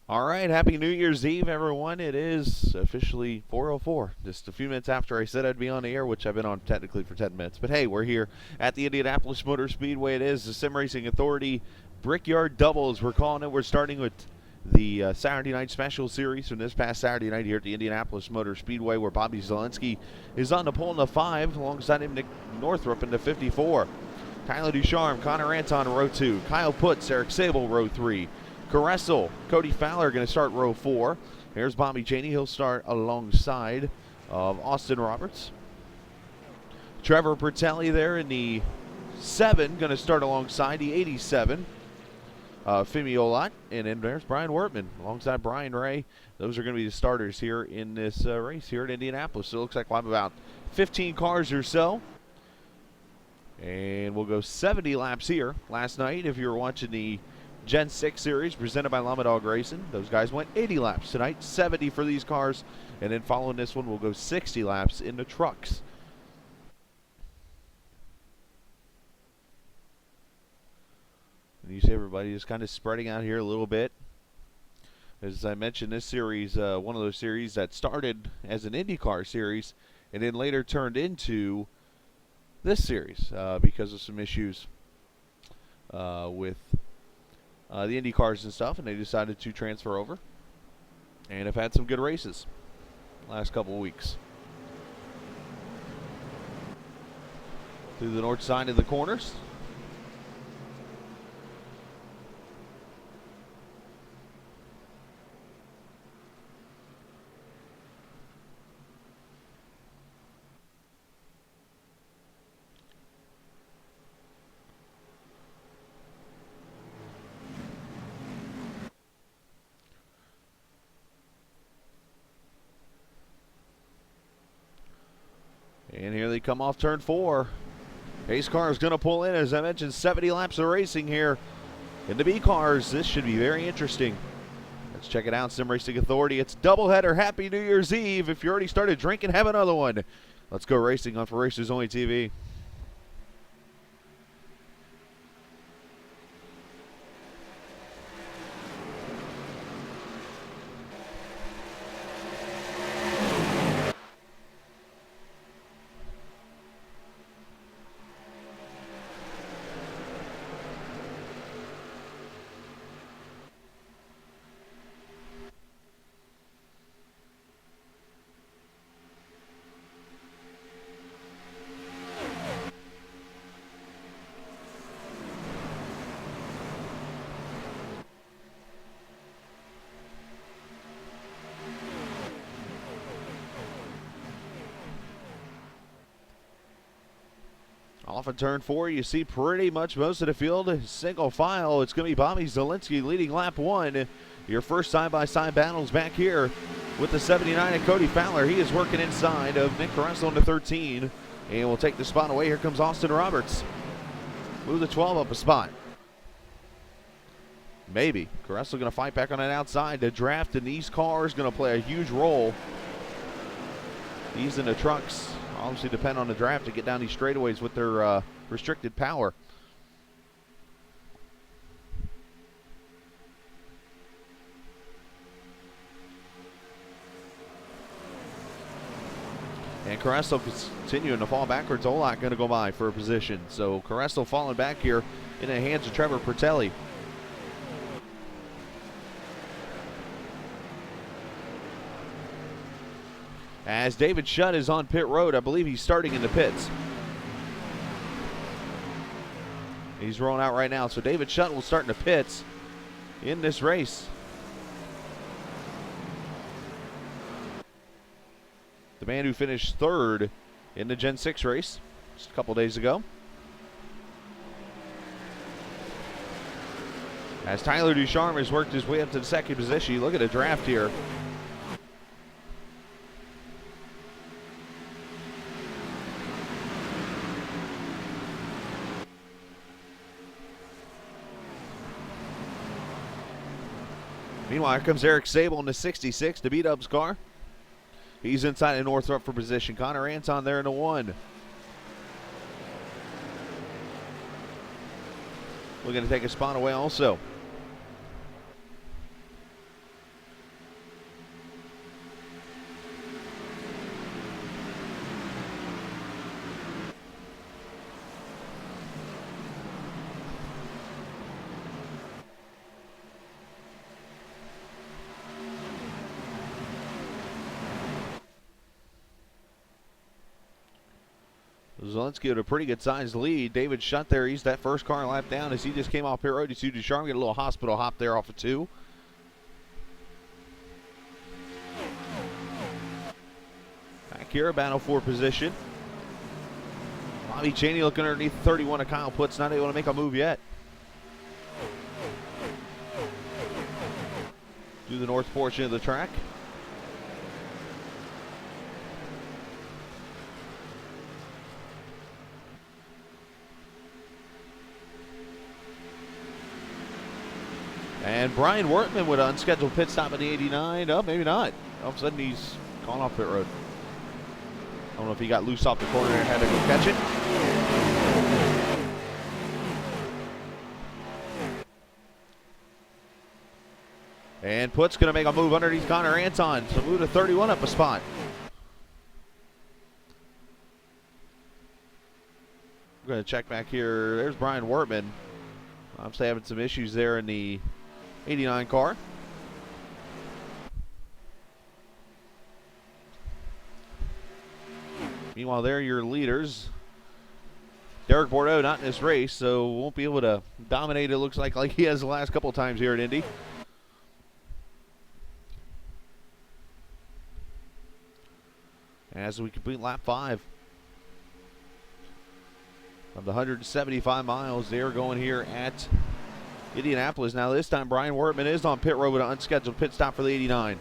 All right, happy New Year's Eve, everyone. It is officially 4:04, just a few minutes after I said I'd be on the air, which I've been on technically for 10 minutes. But hey, we're here at the Indianapolis Motor Speedway. It is the Sim Racing Authority Brickyard Doubles. We're calling it. We're starting with the Saturday Night Special Series from this past Saturday night here at the Indianapolis Motor Speedway, where Bobby Zelensky is on the pole in the 5, alongside him Nick Northrup in the 54. Tyler Ducharme, Connor Anton, row 2. Kyle Putz, Eric Sable, row 3. Caressel, Cody Fowler going to start row 4. Here's Bobby Cheney. He'll start alongside of Austin Roberts. Trevor Bertelli there in the 7, going to start alongside the 87. Fimi Olot. And then there's Brian Wortman alongside Brian Ray. Those are going to be the starters here in this race here at Indianapolis. So it looks like we'll have about 15 cars or so. And we'll go 70 laps here. Last night, if you were watching the Gen 6 Series presented by Llama Dog Racing, those guys went 80 laps tonight, 70 for these cars. And then following this one, we'll go 60 laps in the trucks. And you see everybody just kind of spreading out here a little bit. As I mentioned, this series, one of those series that started as an IndyCar series and then later turned into this series because of some issues with the Indy cars and stuff, and they decided to transfer over and have had some good races last couple of weeks. Through the north side of the corners. And here they come off turn 4. Pace car is going to pull in. As I mentioned, 70 laps of racing here in the B cars. This should be very interesting. Let's check it out, Sim Racing Authority. It's doubleheader. Happy New Year's Eve. If you already started drinking, have another one. Let's go racing on For Racers Only TV. Off of turn 4, you see pretty much most of the field single file. It's going to be Bobby Zelensky leading lap 1. Your first side-by-side battles back here with the 79 and Cody Fowler. He is working inside of Nick Caressel in the 13. And will take the spot away. Here comes Austin Roberts. Move the 12 up a spot. Maybe. Caressel going to fight back on that outside. The draft in these cars going to play a huge role. These in the trucks obviously depend on the draft to get down these straightaways with their restricted power. And Caressel continuing to fall backwards. Olak going to go by for a position. So Caressel falling back here in the hands of Trevor Bertelli. As David Shutt is on pit road, I believe he's starting in the pits. He's rolling out right now. So David Shutt will start in the pits in this race. The man who finished 3rd in the Gen 6 race just a couple days ago. As Tyler Ducharme has worked his way up to the 2nd position, you look at the draft here. Meanwhile, here comes Eric Sable in the 66, the B-Dubs car. He's inside of Northrop for position. Connor Anton there in the 1. We're going to take a spot away also. Zelensky with a pretty good sized lead. David Shutt there. He's that first car lap down as he just came off pit road. You see Ducharme get a little hospital hop there off of 2. Back here, battle for position. Bobby Cheney looking underneath 31 of Kyle Putz, not able to make a move yet. Do the north portion of the track. And Brian Wortman with an unscheduled pit stop at the 89. Oh, maybe not. All of a sudden he's gone off pit road. I don't know if he got loose off the corner and had to go catch it. And Putz going to make a move underneath Connor Anton. So move to 31 up a spot. We're going to check back here. There's Brian Wortman. Obviously having some issues there in the 89 car. Meanwhile, there are your leaders. Derek Bordeaux not in this race, so won't be able to dominate, it looks like he has the last couple times here at Indy. As we complete lap 5 of the 175 miles they're going here at Indianapolis. Now this time Brian Wortman is on pit road with an unscheduled pit stop for the 89.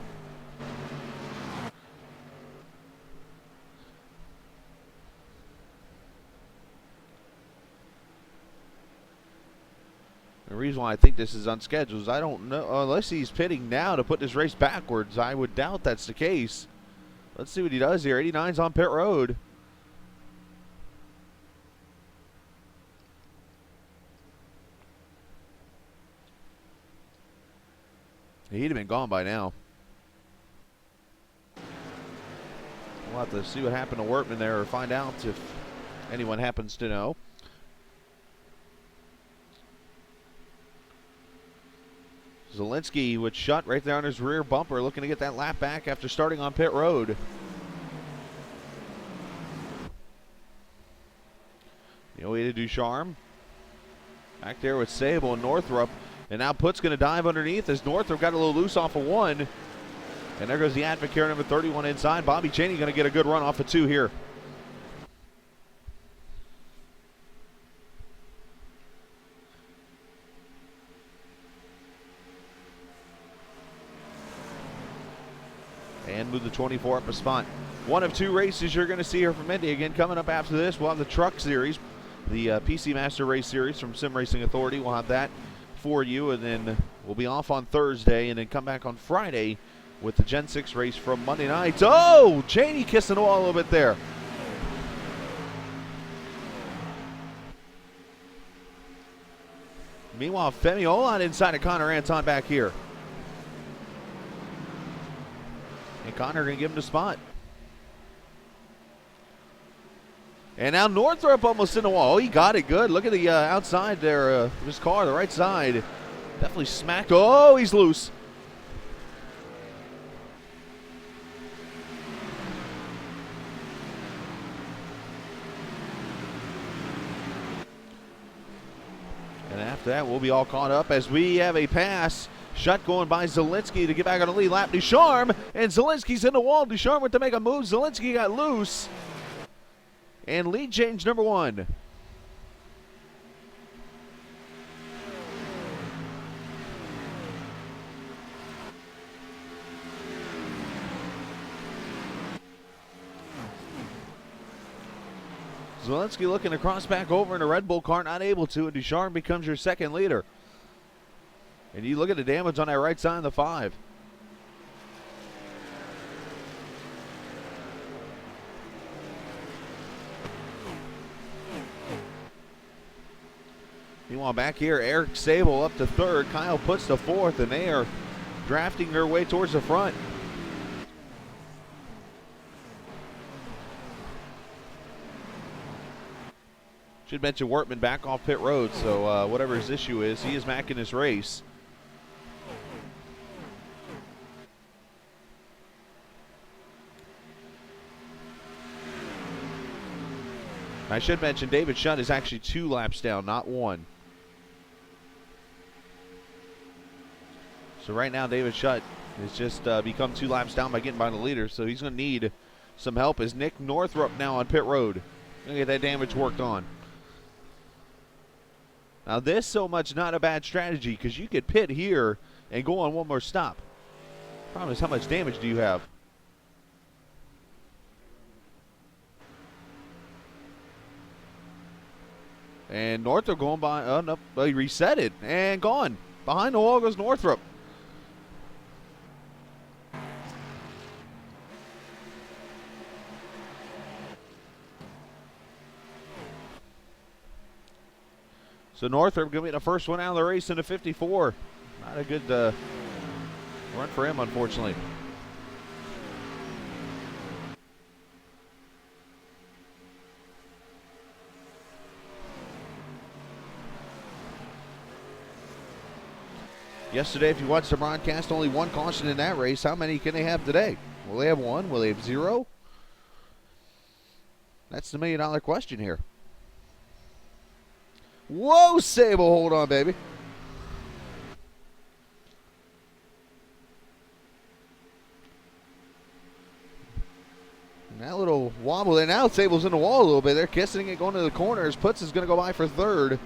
The reason why I think this is unscheduled is I don't know, unless he's pitting now to put this race backwards. I would doubt that's the case. Let's see what he does here. 89's on pit road. He'd have been gone by now. We'll have to see what happened to Wortman there or find out if anyone happens to know. Zelensky with Shutt right there on his rear bumper, looking to get that lap back after starting on pit road. The way to Ducharme. Back there with Sable and Northrup. And now Putz going to dive underneath as Northrup got a little loose off of 1. And there goes the Advocare number 31 inside. Bobby Cheney going to get a good run off of 2 here. And move the 24 up a spot. One of 2 races you're going to see here from Indy. Again, coming up after this, we'll have the Truck Series, the PC Master Race Series from Sim Racing Authority. We'll have that for you, and then we'll be off on Thursday, and then come back on Friday with the Gen 6 race from Monday night. Oh, Cheney kissing the wall a little bit there. Meanwhile, Femi Olan inside of Connor Anton back here. And Connor going to give him the spot. And now Northrup almost in the wall. Oh, he got it good. Look at the outside there of his car, the right side. Definitely smacked. Oh, he's loose. And after that, we'll be all caught up as we have a pass. Shutt going by Zelensky to get back on the lead lap. Ducharme, and Zelensky's in the wall. Ducharme went to make a move. Zelensky got loose. And lead change number 1. Zelensky looking to cross back over in a Red Bull car, not able to, and Ducharme becomes your second leader. And you look at the damage on that right side of the 5. Meanwhile, back here, Eric Sable up to 3rd. Kyle Putz to 4th, and they are drafting their way towards the front. Should mention Wortman back off pit road, so whatever his issue is, he is back in this race. I should mention David Shutt is actually 2 laps down, not 1. So right now David Shutt has just become 2 laps down by getting by the leader, so he's going to need some help as Nick Northrup now on pit road. Going to get that damage worked on. Now this so much not a bad strategy because you could pit here and go on one more stop. Problem is, how much damage do you have? And Northrup going by, oh no, he reset it and gone. Behind the wall goes Northrup. So Northrup going to be the first one out of the race in the 54. Not a good run for him, unfortunately. Yesterday, if you watched the broadcast, only 1 caution in that race. How many can they have today? Will they have 1? Will they have 0? That's the million-dollar question here. Whoa, Sable, hold on, baby. And that little wobble there. Now Sable's in the wall a little bit. They're kissing it, going to the corners. Putz is going to go by for 3rd.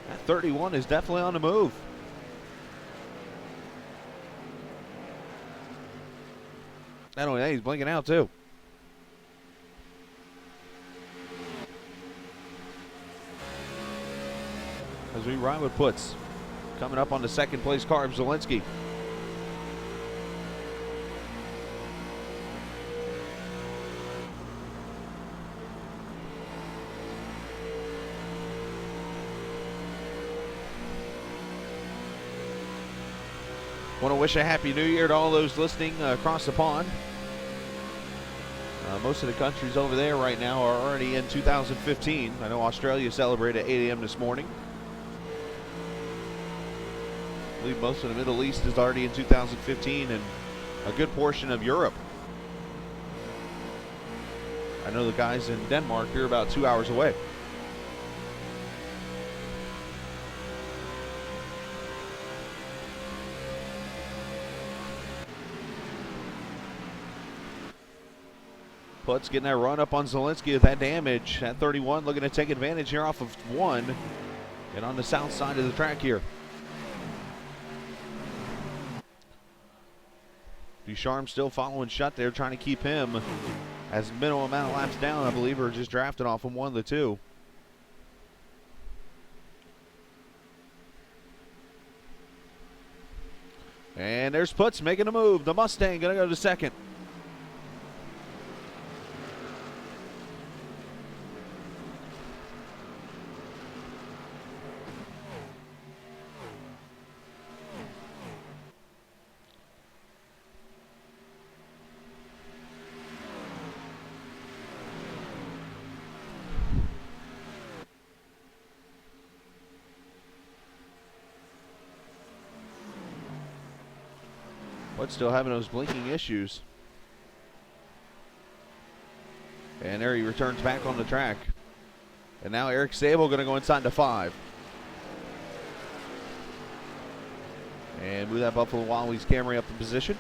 That 31 is definitely on the move. Not only that, he's blinking out too. As we ride with Putz. Coming up on the 2nd place car of Zielinski. Want to wish a Happy New Year to all those listening across the pond. Most of the countries over there right now are already in 2015. I know Australia celebrated at 8 a.m. this morning. I believe most of the Middle East is already in 2015, and a good portion of Europe. I know the guys in Denmark are about 2 hours away. Putz getting that run up on Zielinski with that damage. At 31, looking to take advantage here off of 1. And on the south side of the track here. Ducharme still following Shutt there, trying to keep him as minimal amount of laps down, I believe, or just drafted off him 1 of the 2. And there's Putz making a move. The Mustang going to go to 2nd. But still having those blinking issues. And there he returns back on the track. And now Eric Sable going to go inside the 5. And move that Buffalo Wild Wings Camry up in position.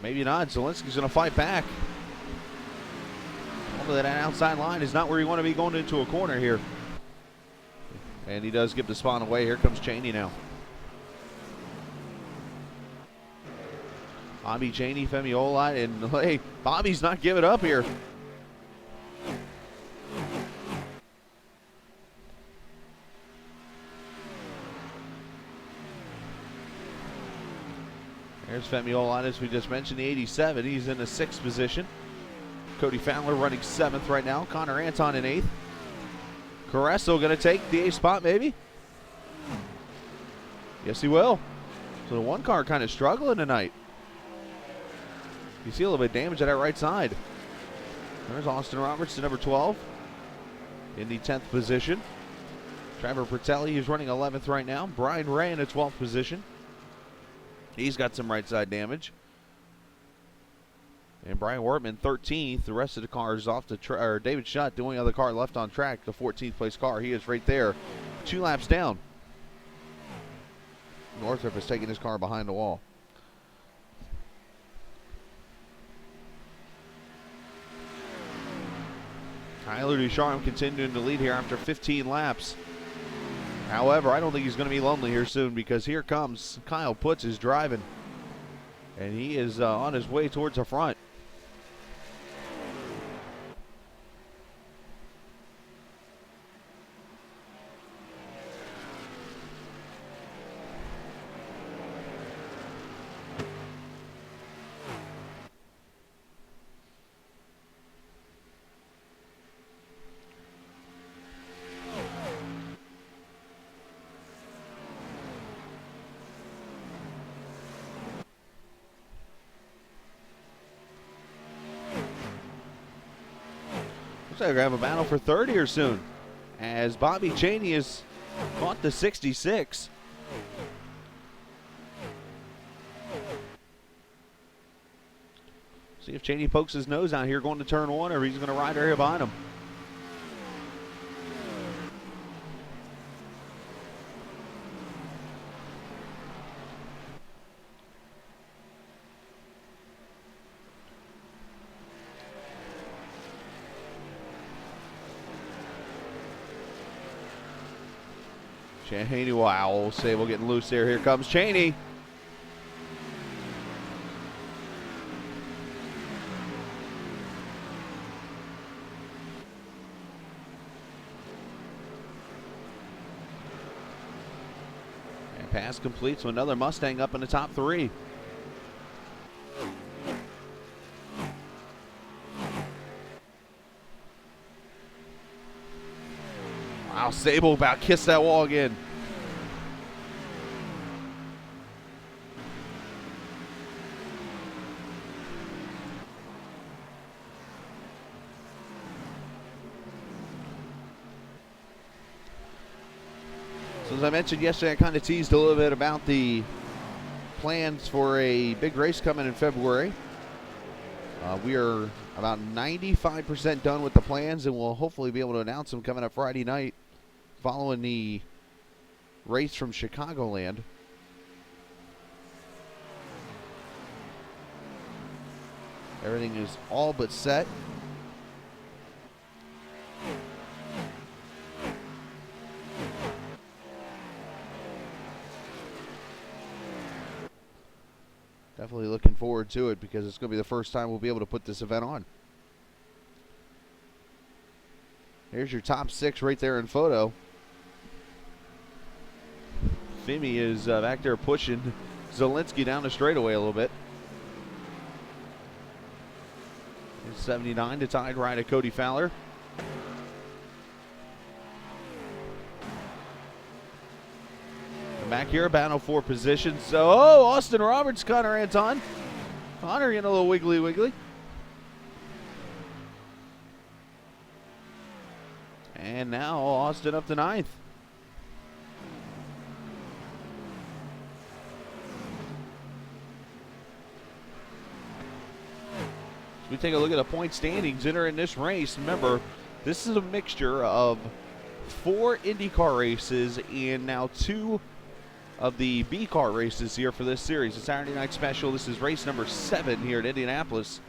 Maybe not. Zielinski's going to fight back. Although that outside line is not where you want to be going into a corner here. And he does give the spot away. Here comes Cheney now. Bobby Cheney, Femi Olite, and hey, Bobby's not giving up here. There's Femi Olite, as we just mentioned, the 87. He's in the 6th position. Cody Fowler running 7th right now. Connor Anton in 8th. Carresso going to take the 8th spot, maybe? Yes, he will. So the 1 car kind of struggling tonight. You see a little bit of damage at that right side. There's Austin Roberts to number 12 in the 10th position. Trevor Pertelli is running 11th right now. Brian Ray in the 12th position. He's got some right side damage. And Brian Wortman, 13th. The rest of the cars off the track. Or David Schutt, the only other car left on track, the 14th place car. He is right there, 2 laps down. Northrop is taking his car behind the wall. Tyler Ducharme continuing to lead here after 15 laps. However, I don't think he's going to be lonely here soon, because here comes Kyle Putz is driving. And he is on his way towards the front. Looks like we're going to have a battle for third here soon, as Bobby Cheney has caught the 66. See if Cheney pokes his nose out here going to turn 1, or he's going to ride right here behind him. Cheney, wow, we'll say we're getting loose there. Here comes Cheney. And pass complete, so another Mustang up in the top 3. Wow, Sable about kissed that wall again. So as I mentioned yesterday, I kind of teased a little bit about the plans for a big race coming in February. We are about 95% done with the plans, and we'll hopefully be able to announce them coming up Friday night following the race from Chicagoland. Everything is all but set. Definitely looking forward to it, because it's going to be the first time we'll be able to put this event on. Here's your top 6 right there in photo. Femi is back there pushing Zielinski down the straightaway a little bit. It's 79 to tied ride of Cody Fowler. And back here, battle for position. So, Austin Roberts, Connor Anton. Connor getting a little wiggly. And now Austin up to 9th. We take a look at the point standings entering this race. Remember, this is a mixture of 4 IndyCar races and now 2 of the B-Car races here for this series. The Saturday night special. This is race number 7 here at Indianapolis.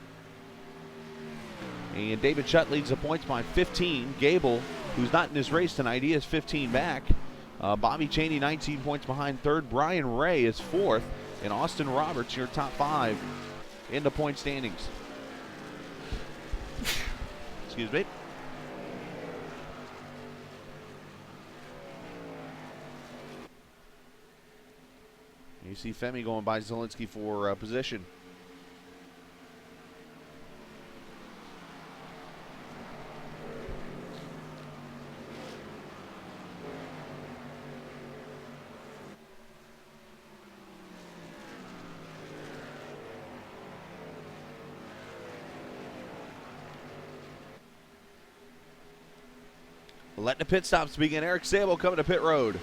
And David Schutt leads the points by 15. Gable, who's not in this race tonight, he has 15 back. Bobby Cheney, 19 points behind third. Brian Ray is 4th. And Austin Roberts, your top 5 in the point standings. Excuse me. You see Femi going by Zielinski for position. Letting the pit stops begin. Eric Sable coming to pit road.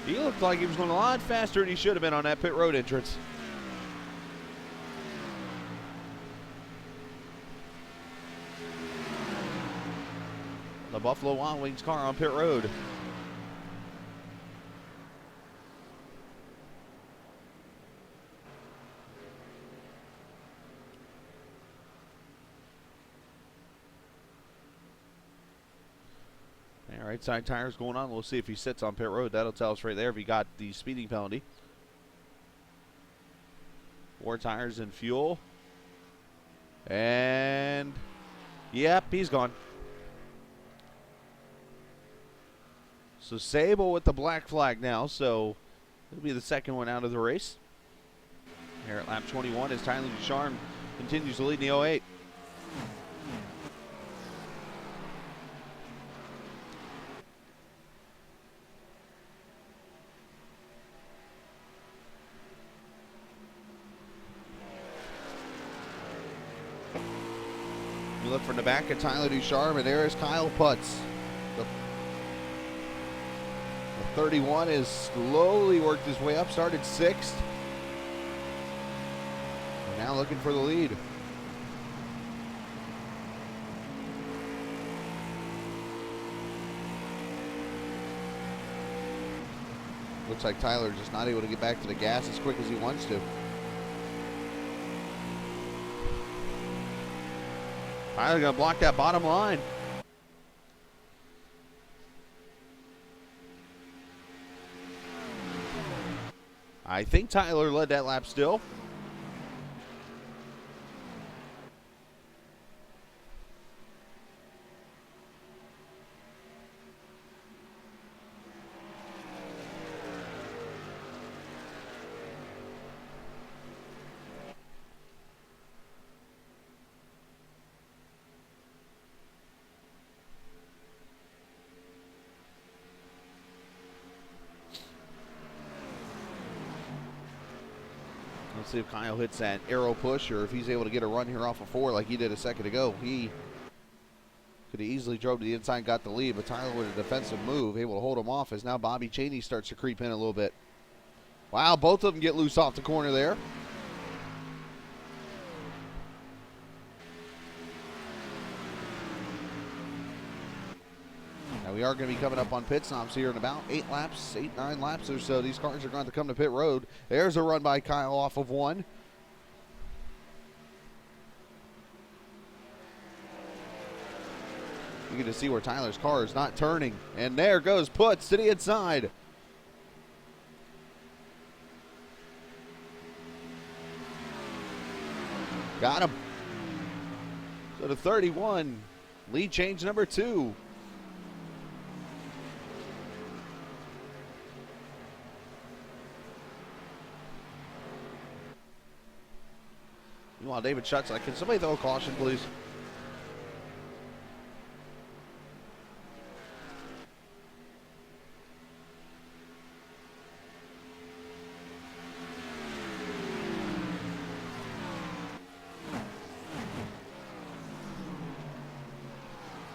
He looked like he was going a lot faster than he should have been on that pit road entrance. The Buffalo Wild Wings car on pit road. All right, side tires going on. We'll see if he sits on pit road. That'll tell us right there if he got the speeding penalty. 4 tires and fuel. And, yep, he's gone. So Sable with the black flag now, so it'll be the second one out of the race. Here at lap 21 as Tyler Ducharme continues to lead in the 08. You look from the back at Tyler Ducharme, and there is Kyle Putz. The 31 has slowly worked his way up, started 6th. And now looking for the lead. Looks like Tyler just not able to get back to the gas as quick as he wants to. Tyler gonna block that bottom line. I think Tyler led that lap still. Let's see if Kyle hits that arrow push or if he's able to get a run here off of 4 like he did a second ago. He could have easily drove to the inside and got the lead, but Tyler with a defensive move, able to hold him off as now Bobby Chaney starts to creep in a little bit. Wow, both of them get loose off the corner there. Now we are going to be coming up on pit stops here in about 8 laps, 9 laps or so. These cars are going to come to pit road. There's a run by Kyle off of 1. You get to see where Tyler's car is not turning. And there goes Putz to the inside. Got him. So to 31, lead change number 2. Meanwhile, David Schuck's like, can somebody throw a caution, please?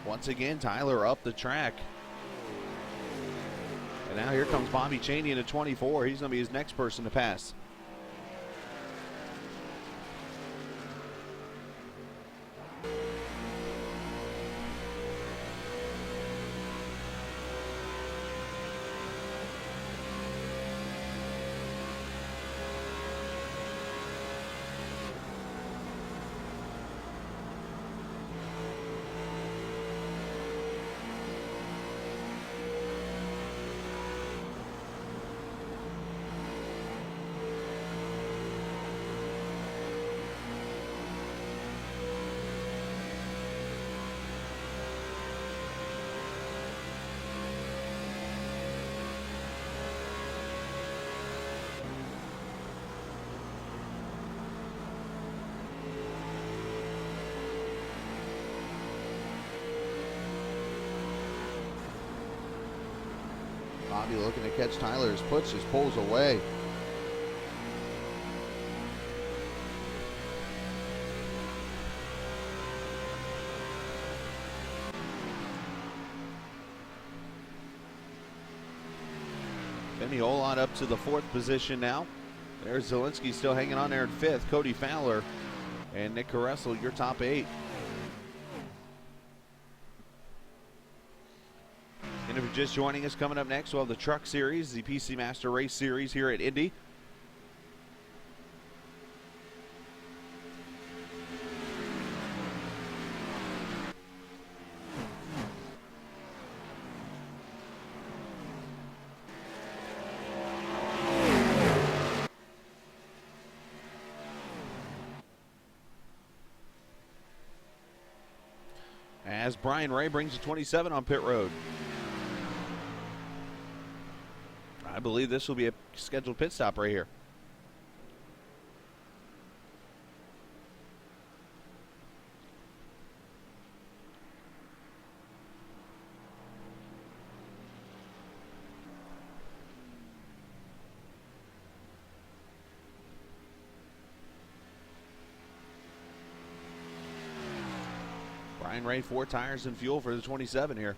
Once again, Tyler up the track. And now here comes Bobby Chaney in a 24. He's going to be his next person to pass. Bobby looking to catch Tyler as Putz just pulls away. Timmy Olon up to the 4th position now. There's Zielinski still hanging on there in 5th. Cody Fowler and Nick Caressel, your top 8. And if you're just joining us, coming up next, we'll have the Truck Series, the PC Master Race Series here at Indy. As Brian Ray brings the 27 on pit road. I believe this will be a scheduled pit stop right here. Brian Ray, 4 tires and fuel for the 27 here.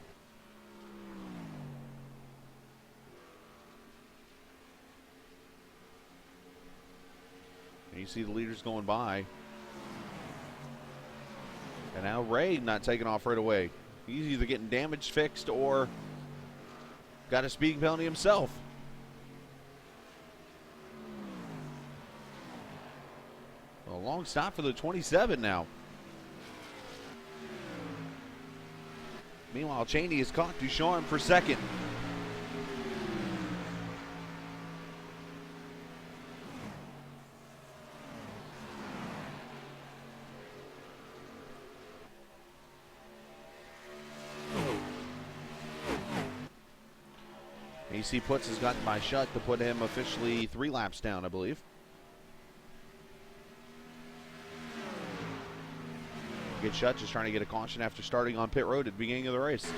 And you see the leaders going by. And now Ray not taking off right away. He's either getting damage fixed or got a speeding penalty himself. A long stop for the 27 now. Meanwhile, Cheney has caught Ducharme for 2nd. AC Puts has gotten by Shutt to put him officially 3 laps down, I believe. Get Shutt just trying to get a caution after starting on pit road at the beginning of the race.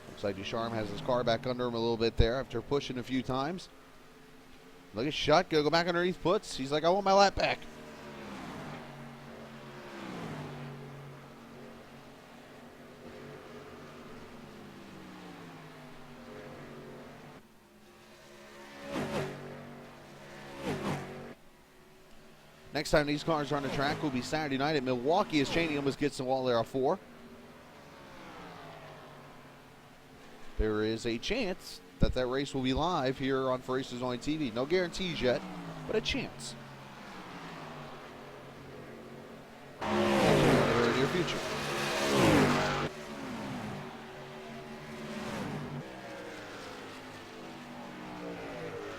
Looks like Ducharme has his car back under him a little bit there after pushing a few times. Look at Shutt, go back underneath Puts. He's like, I want my lap back. Next time these cars are on the track will be Saturday night at Milwaukee as Cheney almost gets the wall there off 4. There is a chance that that race will be live here on For Racers Only TV. No guarantees yet, but a chance. In the very near future.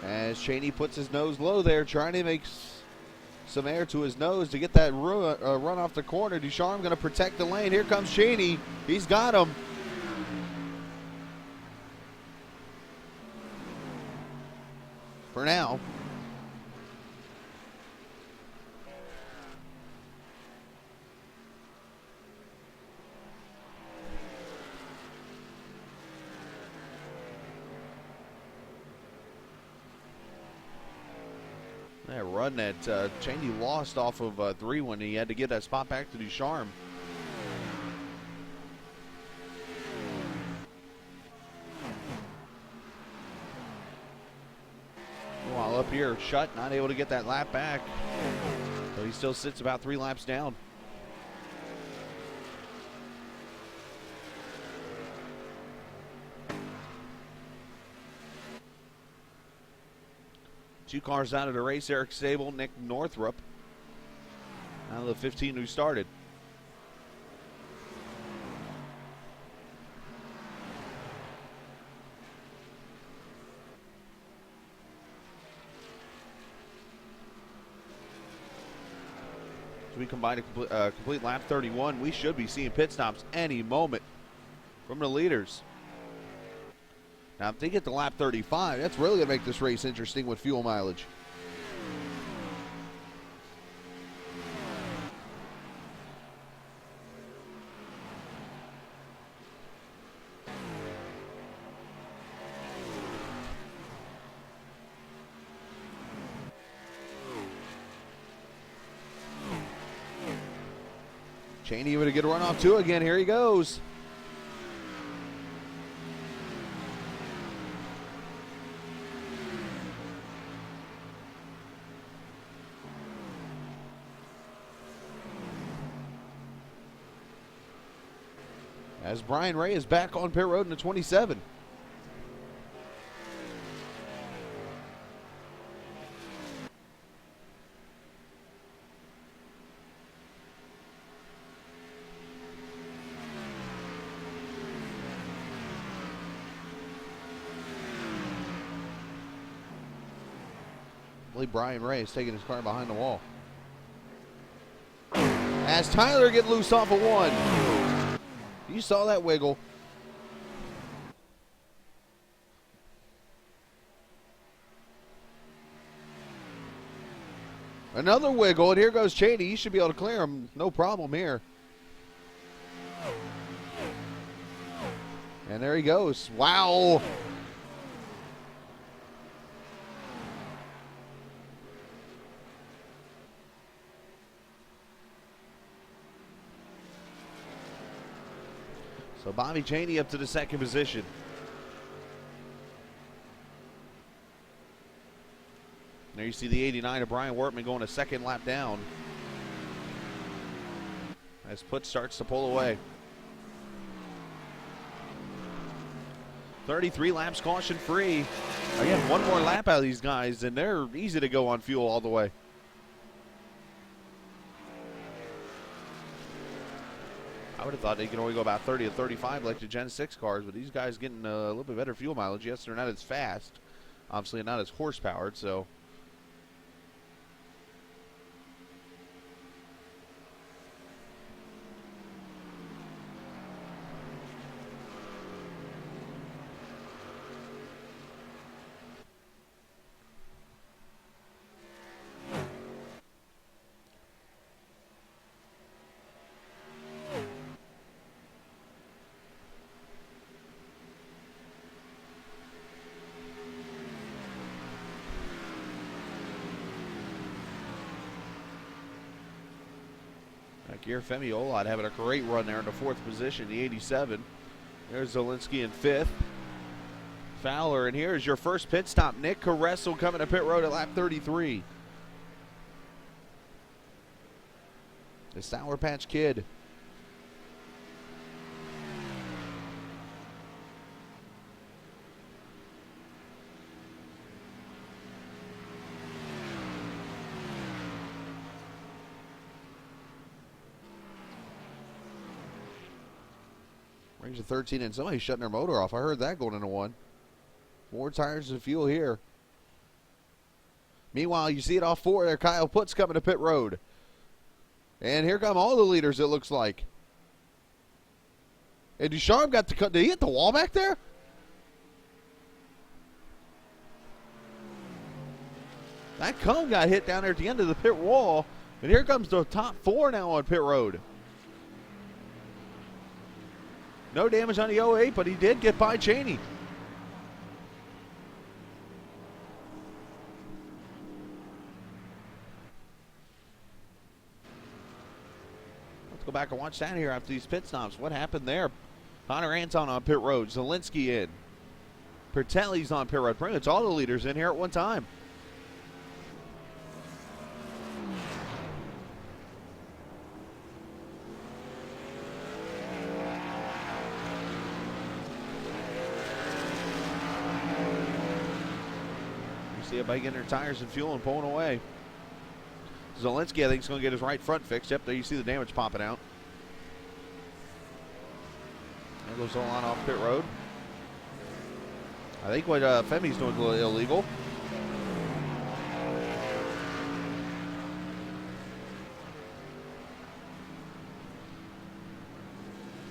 As Cheney puts his nose low there, trying to make some air to his nose to get that run off the corner. Ducharme going to protect the lane. Here comes Cheney. He's got him. For now. That run that Cheney lost off of 3 when he had to get that spot back to Ducharme. While up here, Shutt not able to get that lap back. So he still sits about 3 laps down. Two cars out of the race, Eric Sable, Nick Northrup. Out of the 15 who started. We combine a complete lap 31. We should be seeing pit stops any moment from the leaders. Now, if they get to lap 35, that's really going to make this race interesting with fuel mileage. Cheney with a good run off too again. Here he goes. As Brian Ray is back on pit road in the 27. I believe Brian Ray is taking his car behind the wall. As Tyler gets loose off of one. You saw that wiggle. Another wiggle, and here goes Cheney. He should be able to clear him. No problem here. And there he goes. Wow. So Bobby Cheney up to the second position. There you see the 89 of Brian Wortman going a second lap down. As Put starts to pull away. 33 laps caution free. Again, one more lap out of these guys, and they're easy to go on fuel all the way. I would have thought they could only go about 30 to 35 like the Gen 6 cars, but these guys getting a little bit better fuel mileage. Yes, they're not as fast. Obviously not as horsepowered, so. Gear Femi Olad having a great run there in the fourth position, the 87. There's Zielinski in fifth. Fowler, and here's your first pit stop. Nick Caressel coming to pit road at lap 33. The Sour Patch Kid. Range of 13, and somebody's shutting their motor off. I heard that going into one. More tires and fuel here. Meanwhile, you see it off four there. Kyle Putt's coming to pit road. And here come all the leaders, it looks like. And Ducharme got to cut. Did he hit the wall back there? That cone got hit down there at the end of the pit wall. And here comes the top four now on pit road. No damage on the 08, but he did get by Cheney. Let's go back and watch that here after these pit stops. What happened there? Connor Anton on pit road. Zielinski in. Pertelli's on pit road. Pretty much all the leaders in here at one time. See everybody getting their tires and fuel and pulling away. Zielinski, I think, is going to get his right front fixed. Yep, there you see the damage popping out. There goes Olan off pit road. I think what Femi's doing is a little illegal.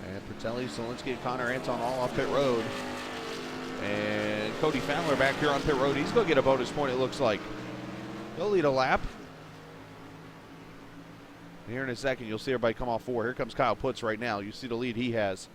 And Pertelli, Zielinski, and Connor Anton all off pit road. And Cody Fowler back here on pit road. He's going to get a bonus point, it looks like. He'll lead a lap. And here in a second, you'll see everybody come off four. Here comes Kyle Putz right now. You see the lead he has.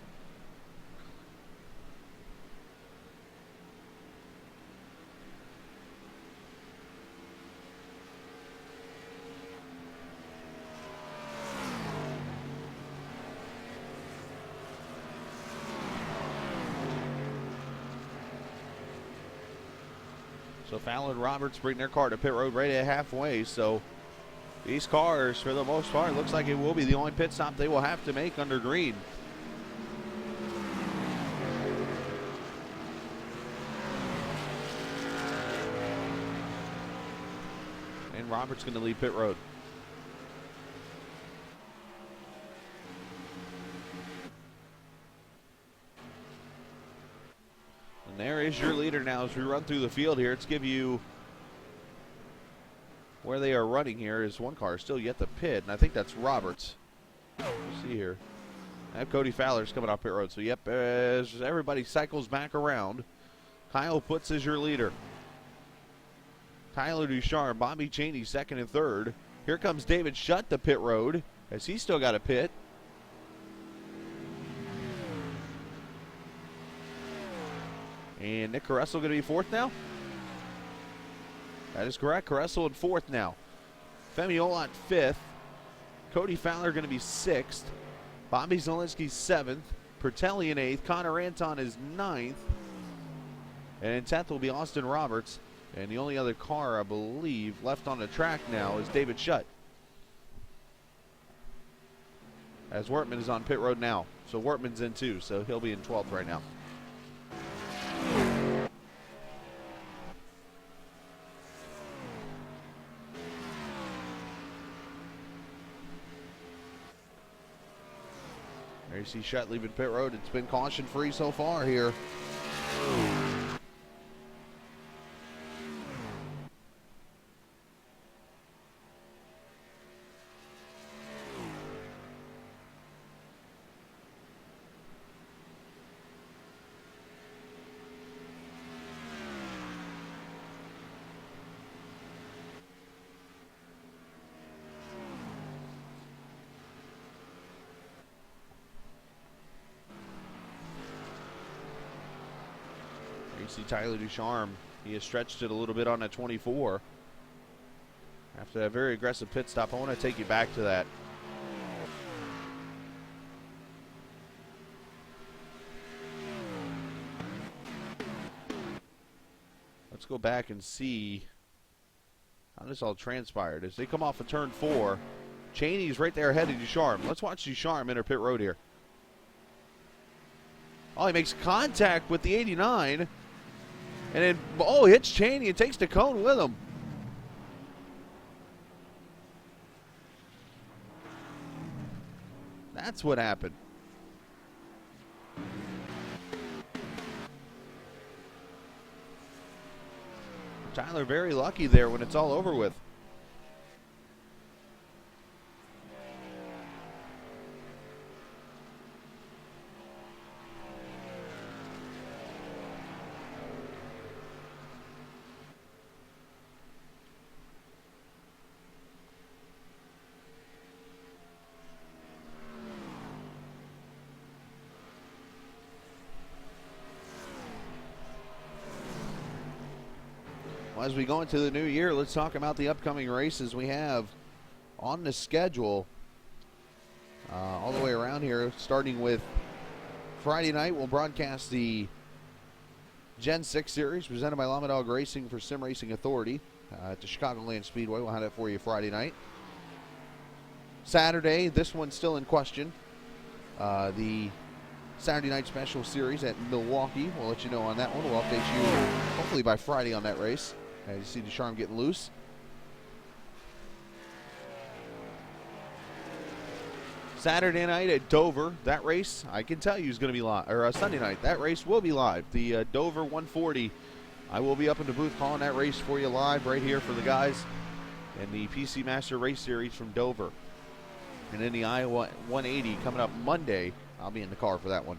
So Fallon and Roberts bring their car to pit road right at halfway. So these cars, for the most part, looks like it will be the only pit stop they will have to make under green. And Roberts going to lead pit road. And there is your leader now as we run through the field here. Let's give you where they are running here. Is one car still yet to pit, and I think that's Roberts. Let's see here. I have Cody Fowler's coming off pit road. So, yep, as everybody cycles back around, Kyle Putz is your leader. Tyler Ducharme, Bobby Cheney second and third. Here comes David Shutt to pit road as he's still got a pit. And Nick Caressel going to be fourth now? That is correct. Caressel in fourth now. Femi Olot fifth. Cody Fowler going to be sixth. Bobby Zielinski seventh. Pertelli in eighth. Connor Anton is ninth. And in 10th will be Austin Roberts. And the only other car, I believe, left on the track now is David Shutt. As Wortman is on pit road now. So Wortman's in too, so he'll be in 12th right now. There you see Shutt leaving pit road. It's been caution-free so far here. You see Tyler Ducharme. He has stretched it a little bit on that 24. After that very aggressive pit stop, I want to take you back to that. Let's go back and see how this all transpired. As they come off of turn 4, Cheney's right there ahead of Ducharme. Let's watch Ducharme enter pit road here. Oh, he makes contact with the 89. And then, oh, hits Cheney and takes the cone with him. That's what happened. Tyler very lucky there when it's all over with. As we go into the new year, let's talk about the upcoming races we have on the schedule all the way around here. Starting with Friday night, we'll broadcast the Gen 6 Series presented by Llama Dog Racing for Sim Racing Authority at the Chicagoland Speedway. We'll have that for you Friday night. Saturday, this one's still in question. The Saturday Night Special Series at Milwaukee. We'll let you know on that one. We'll update you hopefully by Friday on that race. As you see Ducharme getting loose. Saturday night at Dover, that race, I can tell you, is going to be live. Or Sunday night, that race will be live. The Dover 140, I will be up in the booth calling that race for you live right here for the guys. And the PC Master Race Series from Dover. And then the Iowa 180 coming up Monday. I'll be in the car for that one.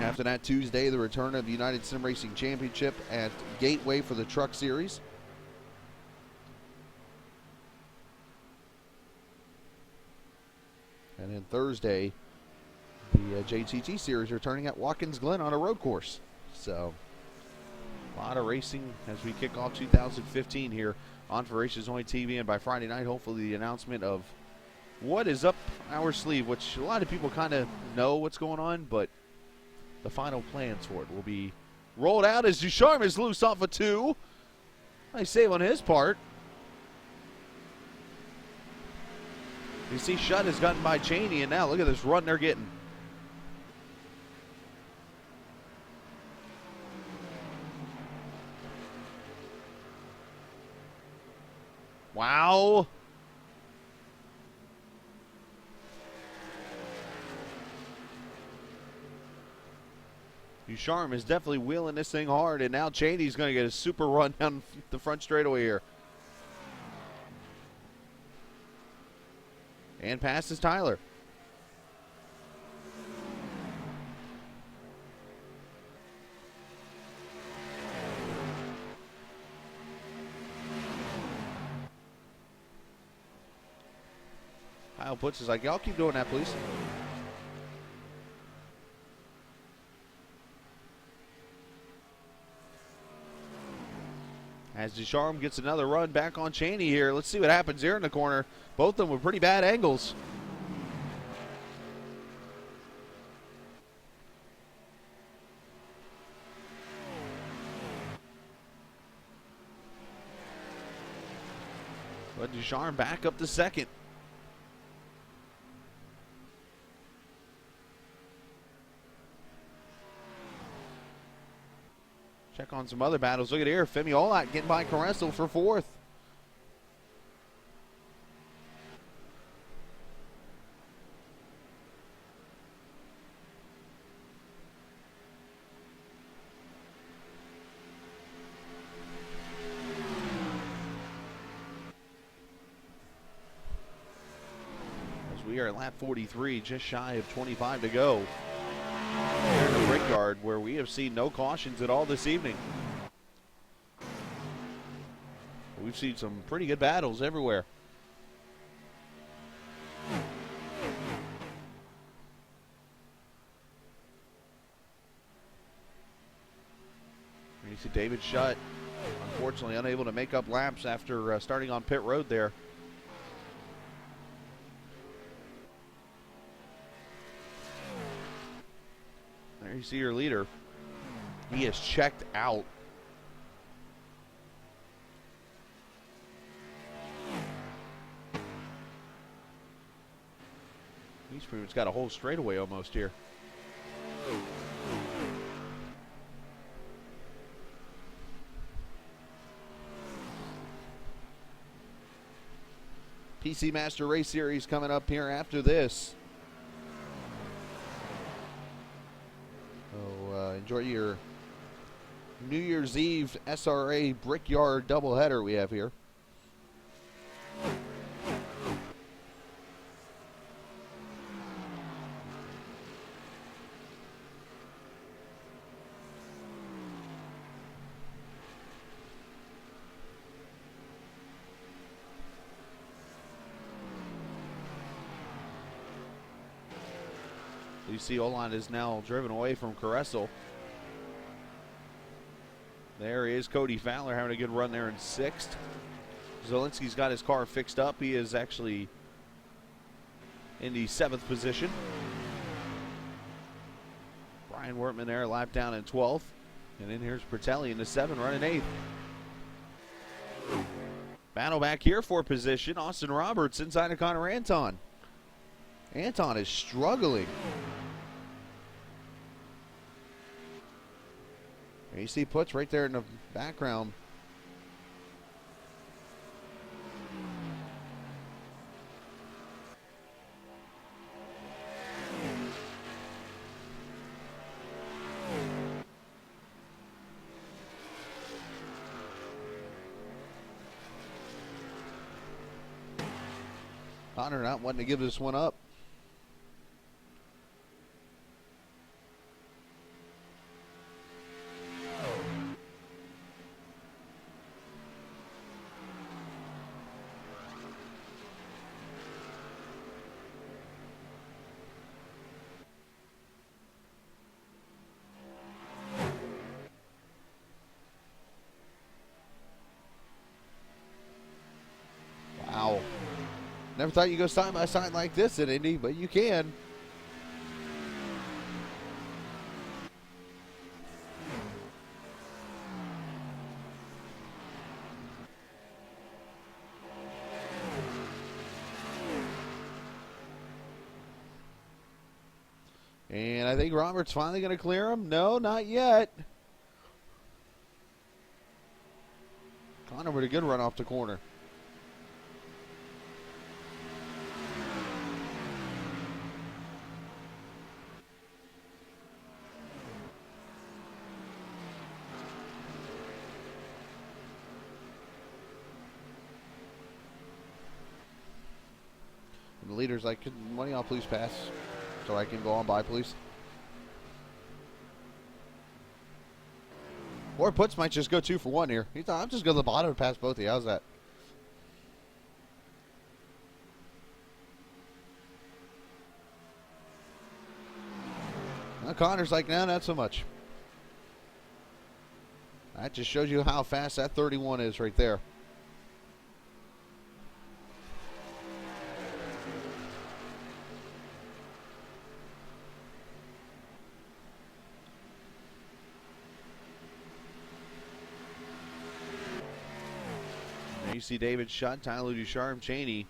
After that, Tuesday, the return of the United Sim Racing Championship at Gateway for the Truck Series. And then Thursday, the JTT Series returning at Watkins Glen on a road course. So, a lot of racing as we kick off 2015 here on For Races Only TV. And by Friday night, hopefully the announcement of what is up our sleeve, which a lot of people kind of know what's going on, but the final plans for it will be rolled out as Ducharme is loose off a 2. Nice save on his part. You see Shutt has gotten by Cheney, and now look at this run they're getting. Wow. Ducharme is definitely wheeling this thing hard, and now Cheney's going to get a super run down the front straightaway here. And passes Tyler. Kyle Puts is like, y'all keep doing that, please. As Ducharme gets another run back on Cheney here. Let's see what happens here in the corner. Both of them with pretty bad angles. But Ducharme back up to second. Check on some other battles. Look at here. Femi Olak getting by Caressel for 4th. As we are at lap 43, just shy of 25 to go. Here in the Brickyard, where we have seen no cautions at all this evening. We've seen some pretty good battles everywhere. You see David Shutt, unfortunately unable to make up laps after starting on pit road there. There you see your leader. He is checked out. He's pretty much got a whole straightaway almost here. PC Master Race Series coming up here after this. So enjoy your New Year's Eve SRA Brickyard doubleheader we have here. You see Olan is now driven away from Caressel. There is Cody Fowler having a good run there in 6th. Zielinski's got his car fixed up. He is actually in the 7th position. Brian Wortman there, lap down in 12th. And then here's Bertelli in the 7, running 8th. Battle back here for position. Austin Roberts inside of Connor Anton. Anton is struggling. And you see Puts right there in the background. Connor not wanting to give this one up. Wow. Never thought you'd go side by side like this in Indy, but you can. And I think Roberts finally going to clear him. No, not yet. Connor with a good run off the corner. And the leader's like, "Can one of y'all please pass so I can go on by, please?" Or Putz might just go 2 for 1 here. He thought, "I'm just going to the bottom and pass both of you." How's that? Now Connor's like, "No, not so much." That just shows you how fast that 31 is right there. You see David Shutt, Tyler Ducharme, Cheney.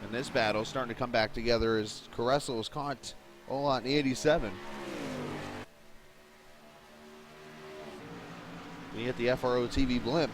And this battle starting to come back together as Caressa was caught all on the 87. We hit the FRO TV blimp.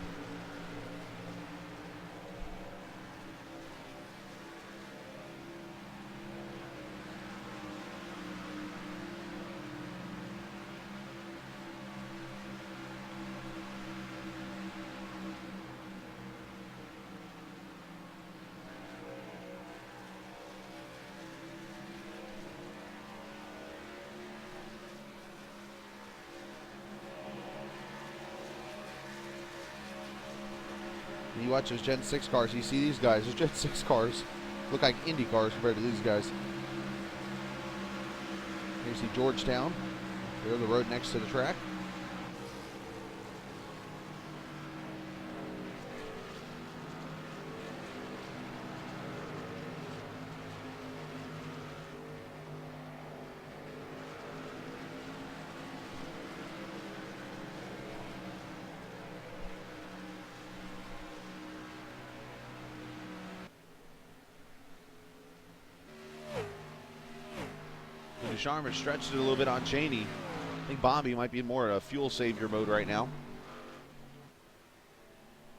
You watch those Gen 6 cars, you see these guys. Those Gen 6 cars look like Indy cars compared to these guys. Here you see Georgetown. They're the road next to the track. Ducharme stretched it a little bit on Cheney. I think Bobby might be more a fuel savior mode right now,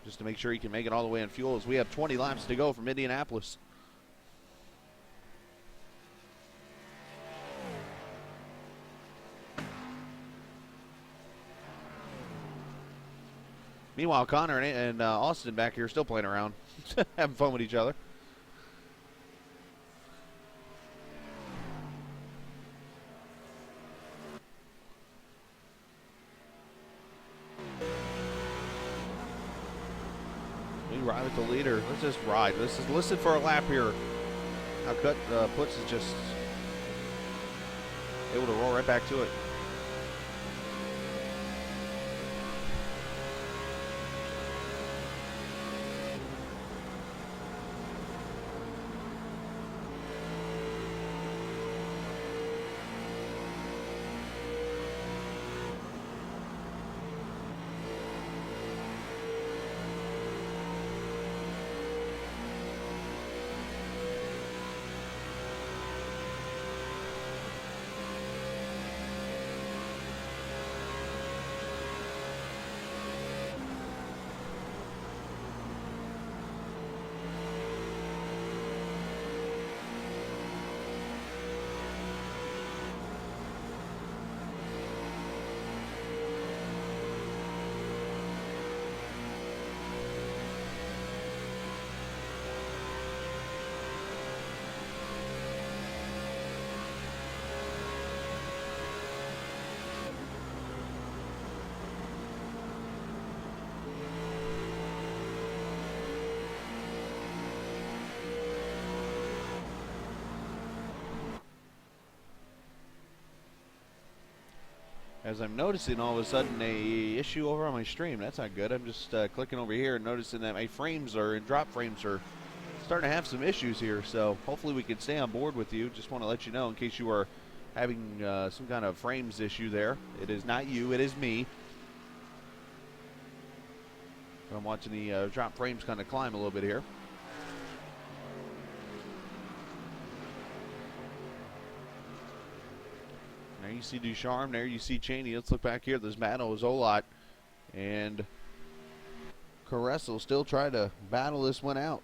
just to make sure he can make it all the way in fuel, as we have 20 laps to go from Indianapolis. Meanwhile, Connor and Austin back here still playing around, having fun with each other. Ride with the leader. Let's just ride. This is listed for a lap here. Now Putz is just able to roll right back to it. As I'm noticing all of a sudden a issue over on my stream. That's not good. I'm just clicking over here and noticing that my frames and drop frames are starting to have some issues here. So hopefully we can stay on board with you. Just want to let you know in case you are having some kind of frames issue there. It is not you, it is me. I'm watching the drop frames kind of climb a little bit here. There you see Ducharme. There you see Cheney. Let's look back here. This battle is Olot. And Caressel still trying to battle this one out.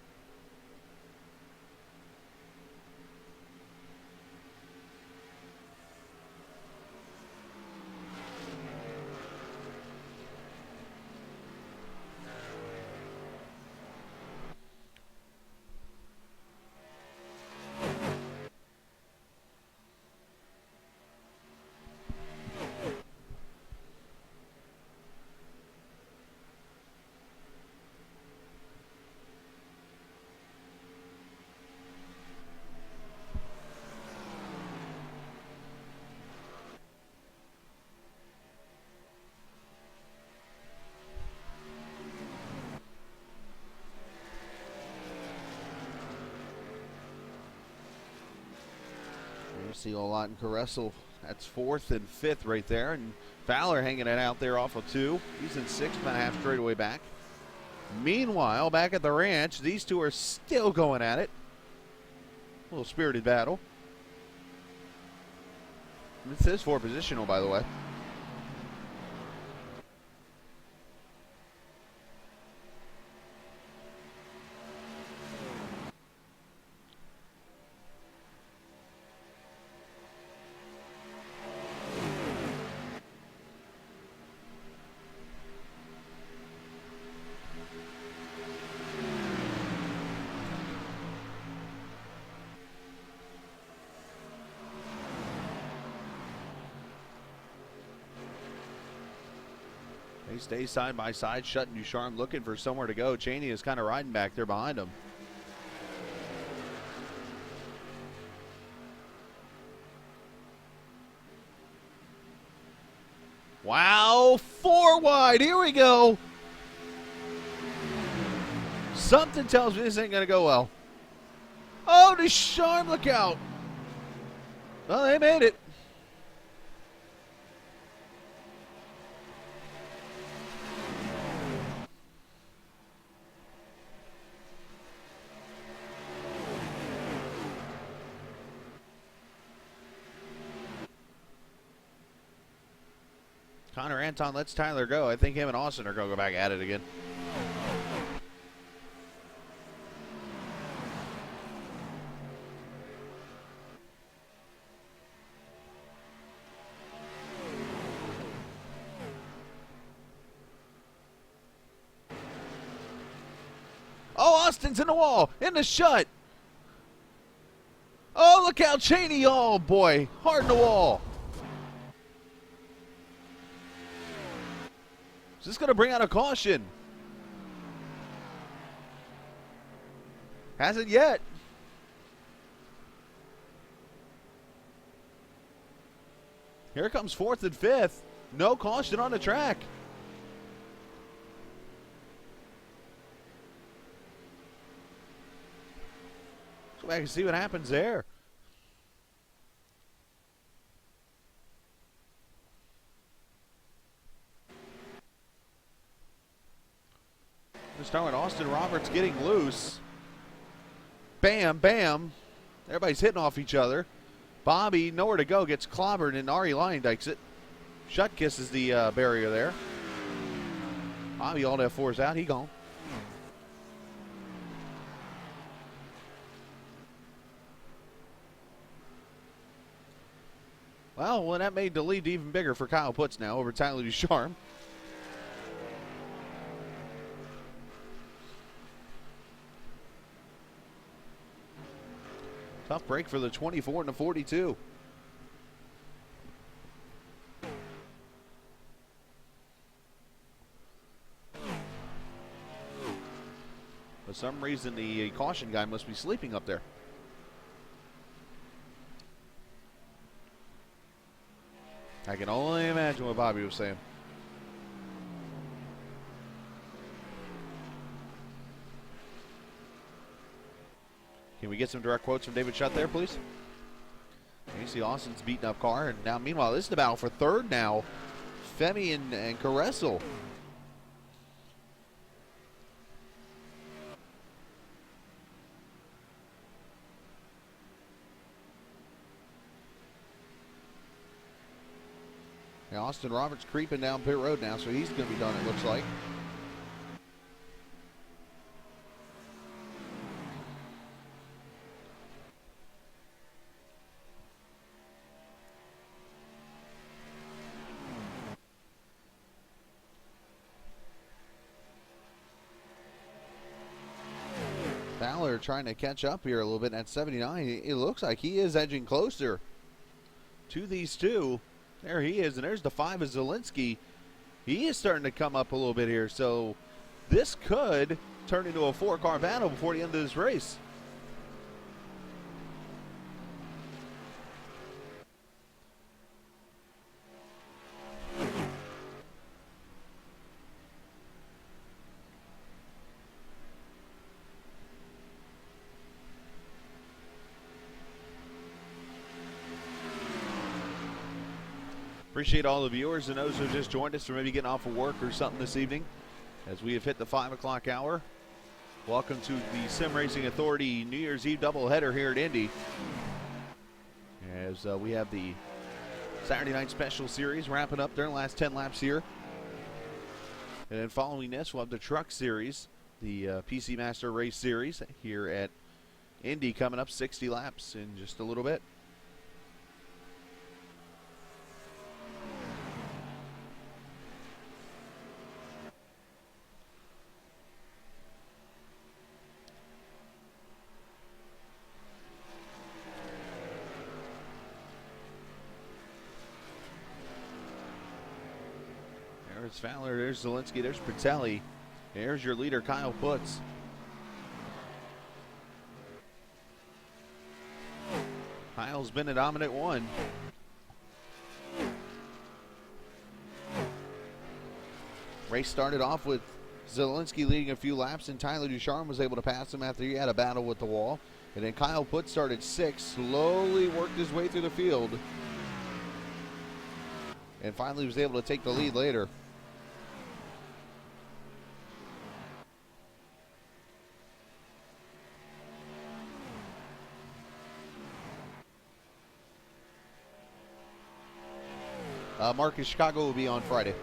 You see Olot and Caressel. That's 4th and 5th right there. And Fowler hanging it out there off of 2. He's in 6th, about half straightaway back. Meanwhile, back at the ranch, these two are still going at it. A little spirited battle. This is 4 positional, by the way. They stay side by side, shutting Ducharme, looking for somewhere to go. Cheney is kind of riding back there behind him. Wow, 4 wide. Here we go. Something tells me this ain't going to go well. Oh, Ducharme, look out. Well, they made it. Connor Anton lets Tyler go. I think him and Austin are going to go back at it again. Oh, Austin's in the wall, in the shut. Oh, look out, Cheney. Oh, boy, hard in the wall. Is this going to bring out a caution? Hasn't yet. Here comes 4th and 5th. No caution on the track. Let's go back and see what happens there. We're starting with Austin Roberts getting loose. Bam, bam. Everybody's hitting off each other. Bobby, nowhere to go, gets clobbered, and Ari Lion dikes it. Shut kisses the barrier there. Bobby, all F4's out. He gone. Well, that made the lead even bigger for Kyle Putz now over Tyler Ducharme. Tough break for the 24 and the 42. For some reason, the caution guy must be sleeping up there. I can only imagine what Bobby was saying. Can we get some direct quotes from David Shutt there, please? And you see Austin's beating up car. And now, meanwhile, this is the battle for 3rd now. Femi and Caressel. And Austin Roberts creeping down pit road now, so he's going to be done, it looks like. Fowler trying to catch up here a little bit at 79. It looks like he is edging closer to these two. There he is, and there's the 5 of Zielinski. He is starting to come up a little bit here, so this could turn into a 4-car battle before the end of this race. Appreciate all the viewers and those who just joined us or maybe getting off of work or something this evening as we have hit the 5 o'clock hour. Welcome to the Sim Racing Authority New Year's Eve doubleheader here at Indy. As we have the Saturday Night Special Series wrapping up their last 10 laps here. And then following this, we'll have the Truck Series, the PC Master Race Series here at Indy coming up 60 laps in just a little bit. There's Fowler, there's Zielinski, there's Pratelli. There's your leader, Kyle Putz. Kyle's been a dominant one. Race started off with Zielinski leading a few laps, and Tyler Ducharme was able to pass him after he had a battle with the wall. And then Kyle Putz started 6th, slowly worked his way through the field, and finally was able to take the lead later. Marcus, Chicago will be on Friday.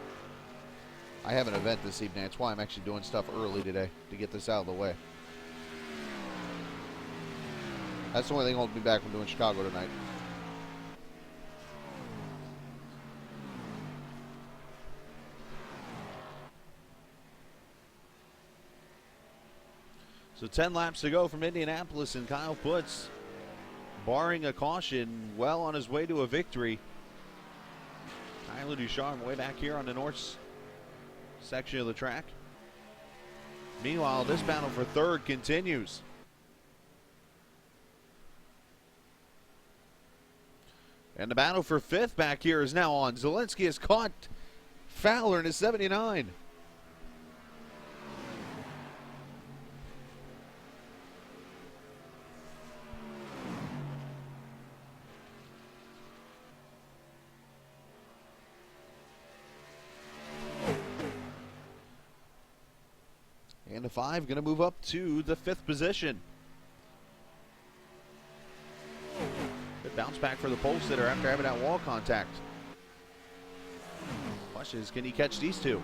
I have an event this evening. That's why I'm actually doing stuff early today to get this out of the way. That's the only thing holding me back from doing Chicago tonight. So 10 laps to go from Indianapolis, and Kyle Putz, barring a caution, well on his way to a victory. Tyler Ducharme way back here on the north section of the track. Meanwhile, this battle for 3rd continues. And the battle for 5th back here is now on. Zielinski has caught Fowler in his 79. And the 5 going to move up to the 5th position. Good bounce back for the pole sitter after having that wall contact. Question is, can he catch these two?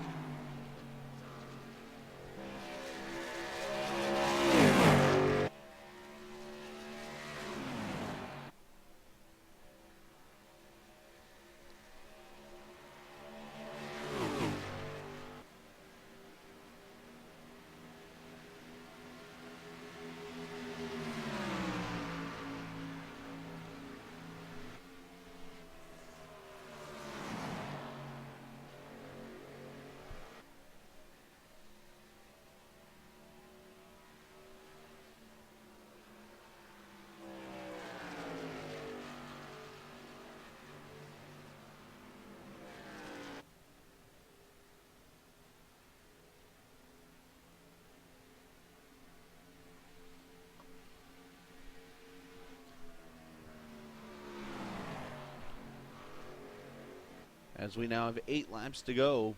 As we now have 8 laps to go.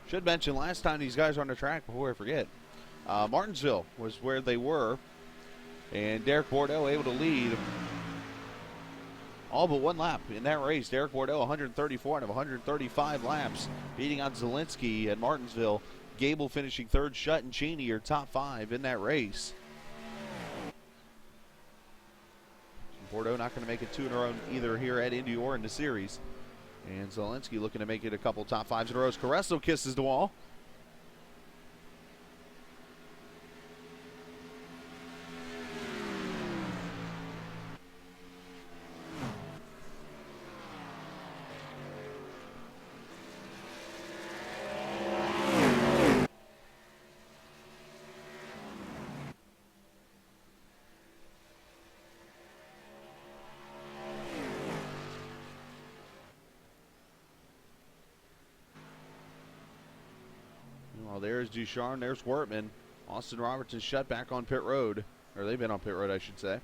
Should mention last time these guys were on the track, before I forget, Martinsville was where they were, and Derek Bordeaux able to lead all but one lap in that race. Derek Bordeaux 134 out of 135 laps, beating out Zielinski at Martinsville. Gable finishing third. Shutt and Cheney are top 5 in that race. Bordeaux not going to make it 2 in a row either here at Indy or in the series. And Zielinski looking to make it a couple top 5s in a row. Carresso kisses the wall. Well, there's Ducharme, there's Wortman. Austin Robertson shut back on pit road. Or they've been on pit road, I should say.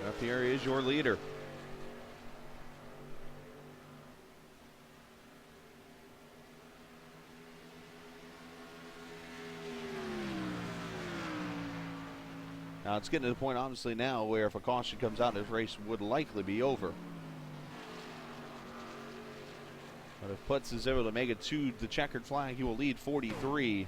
Up here is your leader. Now it's getting to the point, obviously, now where if a caution comes out, this race would likely be over. But if Putz is able to make it to the checkered flag, he will lead 43.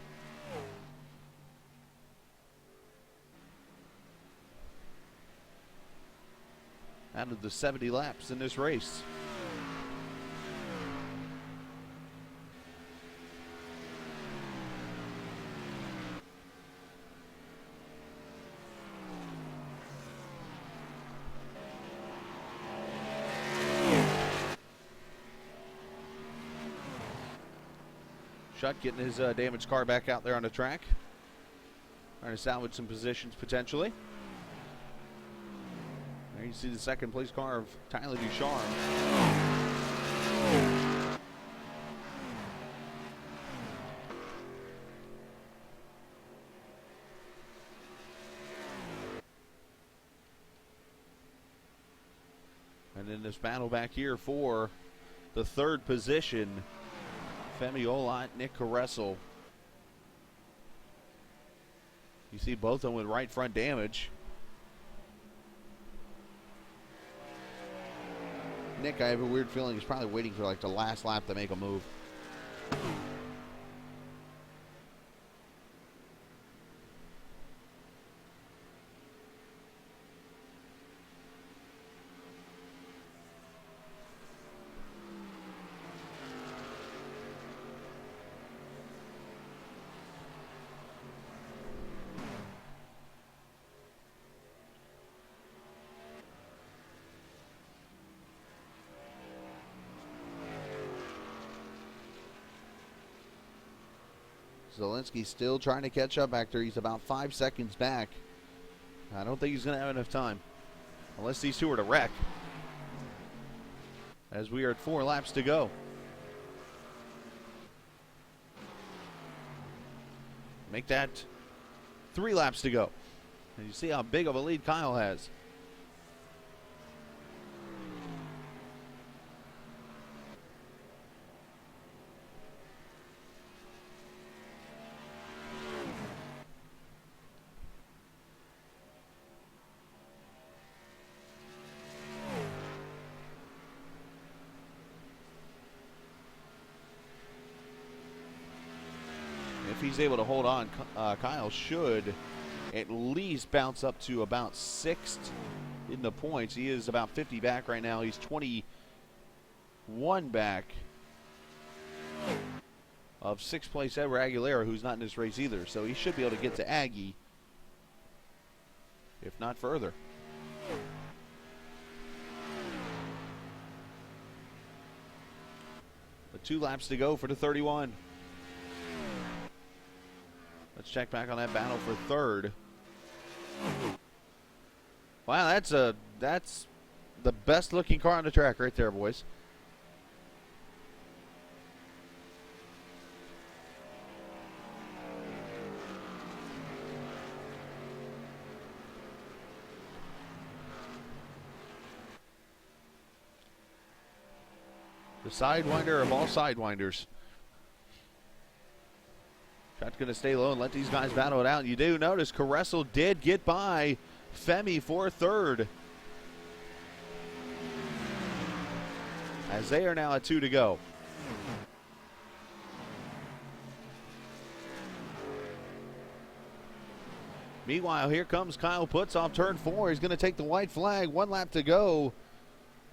Out of the 70 laps in this race. Shutt getting his damaged car back out there on the track. Trying to salvage some positions potentially. There you see the second place car of Tyler Ducharme. And in this battle back here for the third position, Femi Olot, Nick Caressel. You see both of them with right front damage. Nick, I have a weird feeling, is probably waiting for like the last lap to make a move. Zielinski still trying to catch up back there. He's about 5 seconds back. I don't think he's going to have enough time. Unless these two are to wreck. As we are at 4 laps to go. Make that 3 laps to go. And you see how big of a lead Kyle has. If he's able to hold on, Kyle should at least bounce up to about 6th in the points. He is about 50 back right now. He's 21 back of 6th place Edward Aguilera, who's not in this race either. So he should be able to get to Aggie, if not further. But 2 laps to go for the 31. Let's check back on that battle for 3rd. Wow, that's the best looking car on the track right there, boys. The sidewinder of all sidewinders. Scott's going to stay low and let these guys battle it out. And you do notice Caressel did get by Femi for third, as they are now at 2 to go. Meanwhile, here comes Kyle Putz off turn 4. He's going to take the white flag. 1 lap to go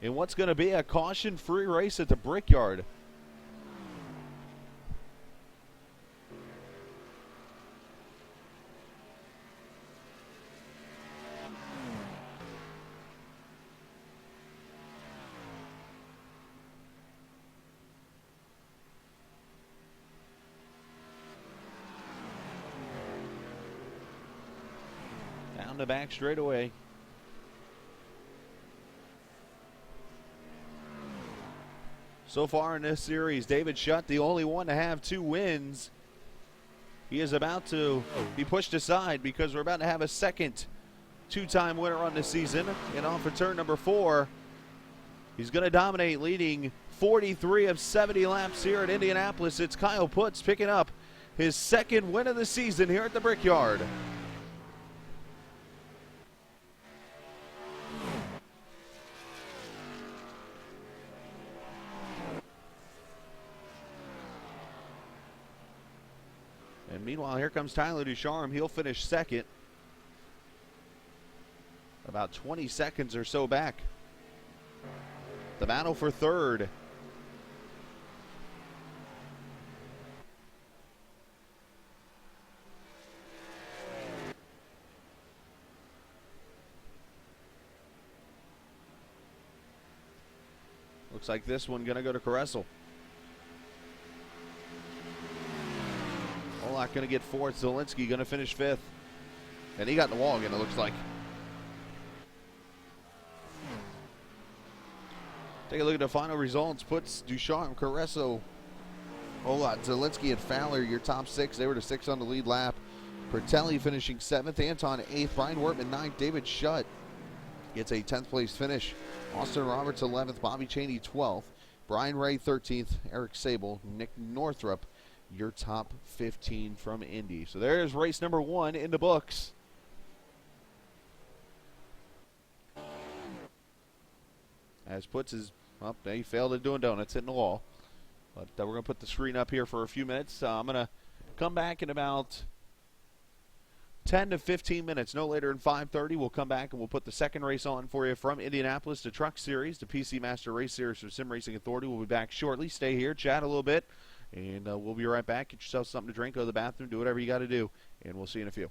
in what's going to be a caution-free race at the Brickyard. Down the back straightaway. So far in this series, David Shutt, the only one to have 2 wins. He is about to be pushed aside because we're about to have a second 2-time winner on this season. And off of turn number 4, he's going to dominate, leading 43 of 70 laps here at Indianapolis. It's Kyle Putz picking up his second win of the season here at the Brickyard. And meanwhile, here comes Tyler Ducharme. He'll finish second, about 20 seconds or so back. The battle for third. Looks like this one gonna go to Caressel. Olak going to get 4th. Zielinski going to finish 5th. And he got in the wall again, it looks like. Take a look at the final results. Puts Ducharme, Caressel, Olak, Zielinski, and Fowler, your top 6. They were to 6 on the lead lap. Pertelli finishing 7th. Anton 8th. Brian Wortman 9th. David Shutt gets a 10th place finish. Austin Roberts 11th. Bobby Chaney 12th. Brian Ray 13th. Eric Sable, Nick Northrup, your top 15 from Indy. So there's race number 1 in the books. As Putz is up, he failed at doing donuts, hitting the wall. But we're going to put the screen up here for a few minutes. I'm going to come back in about 10 to 15 minutes, no later than 5:30. We'll come back and we'll put the second race on for you from Indianapolis, the Truck Series, the PC Master Race Series from Sim Racing Authority. We'll be back shortly. Stay here, chat a little bit. And we'll be right back. Get yourself something to drink, go to the bathroom, do whatever you got to do, and we'll see you in a few.